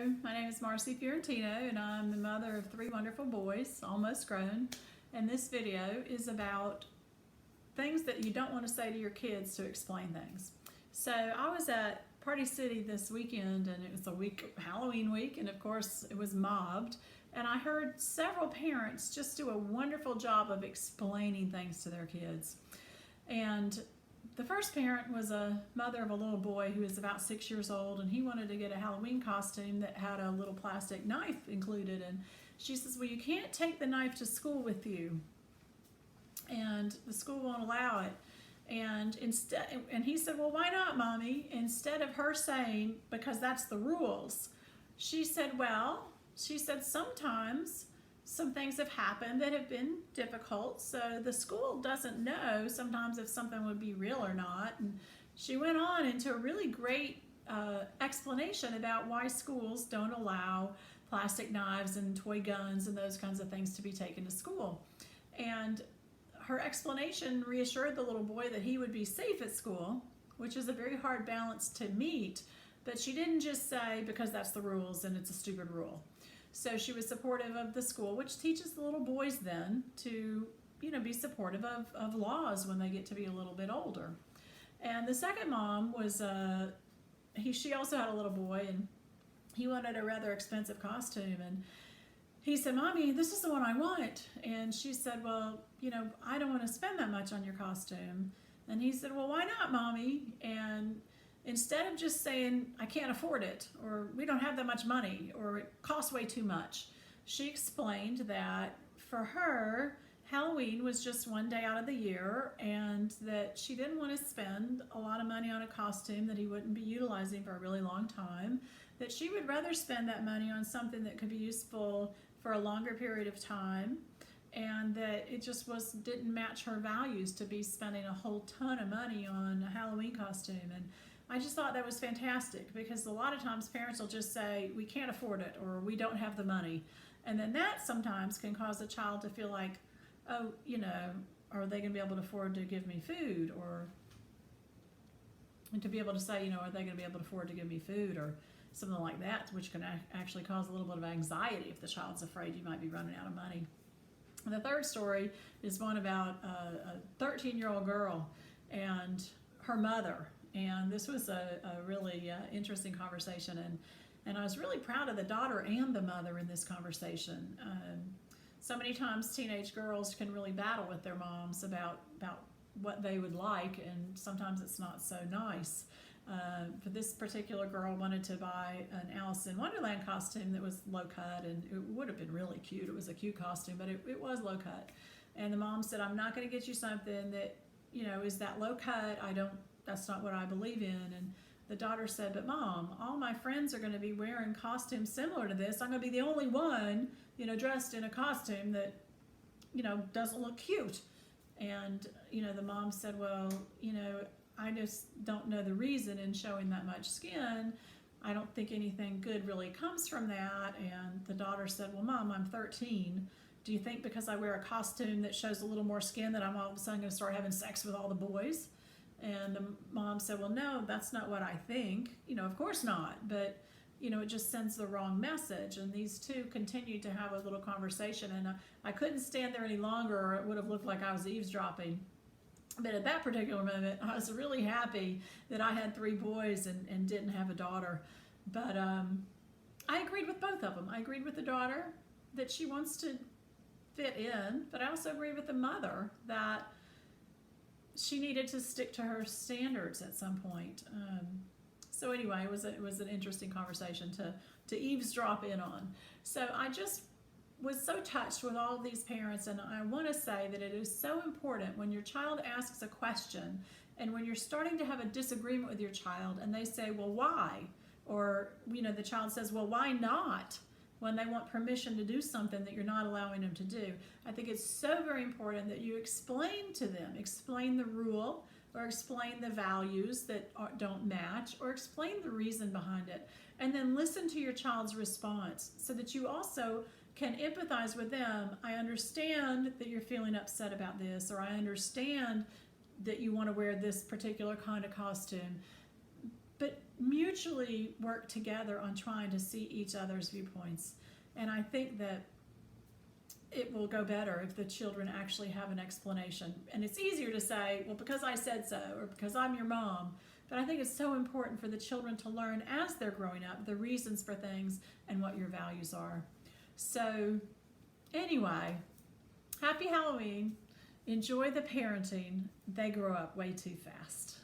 Hello, my name is Marcy Fiorentino and I'm the mother of three wonderful boys, almost grown. And this video is about things that you don't want to say to your kids to explain things. So I was at Party City this weekend and it was Halloween week, and of course it was mobbed. And I heard several parents just do a wonderful job of explaining things to their kids. And the first parent was a mother of a little boy who was about 6 years old, and he wanted to get a Halloween costume that had a little plastic knife included. And she says, well, you can't take the knife to school with you, and the school won't allow it. And he said, well, why not, Mommy? Instead of her saying, because that's the rules, she said, sometimes some things have happened that have been difficult, so the school doesn't know sometimes if something would be real or not. And she went on into a really great explanation about why schools don't allow plastic knives and toy guns and those kinds of things to be taken to school. And her explanation reassured the little boy that he would be safe at school, which is a very hard balance to meet, but she didn't just say because that's the rules and it's a stupid rule. So she was supportive of the school, which teaches the little boys then to, be supportive of laws when they get to be a little bit older. And the second mom was, she also had a little boy, and he wanted a rather expensive costume. And he said, Mommy, this is the one I want. And she said, well, I don't want to spend that much on your costume. And he said, well, why not, Mommy? And instead of just saying, I can't afford it, or we don't have that much money, or it costs way too much, she explained that for her, Halloween was just one day out of the year, and that she didn't want to spend a lot of money on a costume that he wouldn't be utilizing for a really long time, that she would rather spend that money on something that could be useful for a longer period of time, and that it just didn't match her values to be spending a whole ton of money on a Halloween costume. And I just thought that was fantastic, because a lot of times parents will just say, we can't afford it, or we don't have the money. And then that sometimes can cause a child to feel like, oh, are they going to be able to afford to give me food? And to be able to say, are they going to be able to afford to give me food, or something like that, which can actually cause a little bit of anxiety if the child's afraid you might be running out of money. And the third story is one about a 13-year-old girl and her mother. And this was a really interesting conversation, and I was really proud of the daughter and the mother in this conversation. So many times teenage girls can really battle with their moms about what they would like, and sometimes it's not so nice. For this particular girl, wanted to buy an Alice in Wonderland costume that was low cut, and it would have been really cute. It was a cute costume, but it was low cut. And the mom said, I'm not going to get you something that is that low cut. That's not what I believe in. And the daughter said, but Mom, all my friends are going to be wearing costumes similar to this. I'm going to be the only one, dressed in a costume that, doesn't look cute. And, the mom said, well, I just don't know the reason in showing that much skin. I don't think anything good really comes from that. And the daughter said, well, Mom, I'm 13. Do you think because I wear a costume that shows a little more skin that I'm all of a sudden going to start having sex with all the boys? And the mom said, well, no, that's not what I think. Of course not. But, it just sends the wrong message. And these two continued to have a little conversation. And I couldn't stand there any longer, or it would have looked like I was eavesdropping. But at that particular moment, I was really happy that I had three boys and didn't have a daughter. But I agreed with both of them. I agreed with the daughter that she wants to fit in, but I also agreed with the mother that she needed to stick to her standards at some point. So anyway, it was an interesting conversation to eavesdrop in on. So I just was so touched with all of these parents, and I want to say that it is so important when your child asks a question, and when you're starting to have a disagreement with your child and they say, well, why? Or, the child says, well, why not? When they want permission to do something that you're not allowing them to do. I think it's so very important that you explain to them, explain the rule, or explain the values that don't match, or explain the reason behind it. And then listen to your child's response so that you also can empathize with them. I understand that you're feeling upset about this, or I understand that you want to wear this particular kind of costume. But mutually work together on trying to see each other's viewpoints. And I think that it will go better if the children actually have an explanation. And it's easier to say, well, because I said so, or because I'm your mom. But I think it's so important for the children to learn as they're growing up the reasons for things and what your values are. So anyway, happy Halloween. Enjoy the parenting. They grow up way too fast.